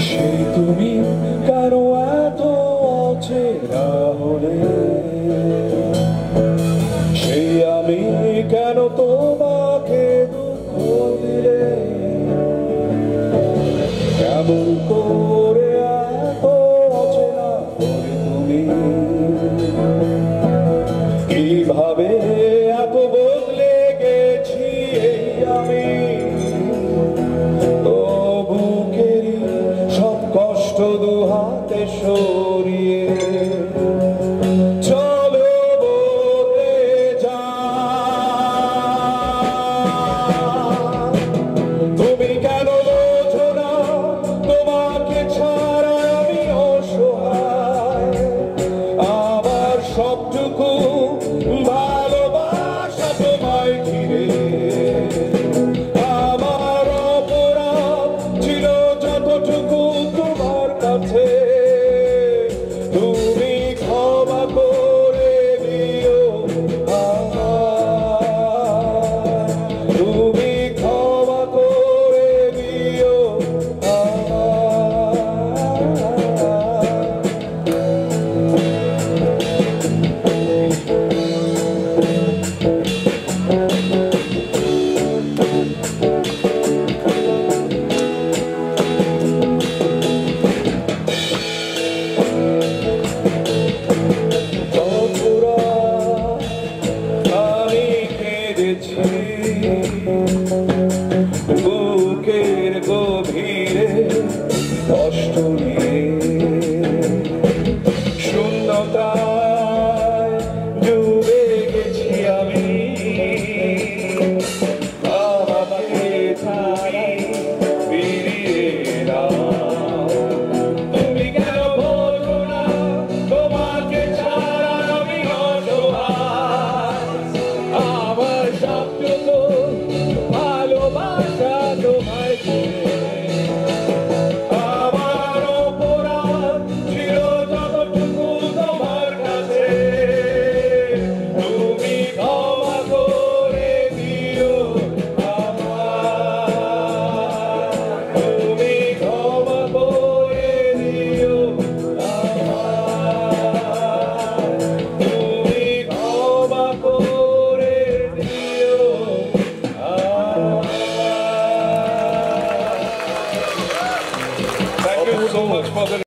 সেই তুমি কারো এত অচেনা হলে, সেই আমি কেন তোমাকে দুঃখ দিলে, কেমন করে এত অচেনা হলে তুমি, কিভাবে এত বদলে গেছি এই আমি, ও বুকেরই সব কষ্ট দুহাতে সরিয়ে চলো বদলে যা। তুমি কেন বোঝো না তোমাকে ছাড়া আমি অসহায়, আমার সবটুকু ভালোবাসা তোমায় ঘিরে, আমার অপরাধ ছিল যতটুকু তোমার কাছে, তুমি ক্ষমা করে দিও আমায়, তুমি ক্ষমা করে দিও বুকের গভীরে কষ্ট নিয়ে, শূন্যতায় ডুবে গেছি আমি, আমাকে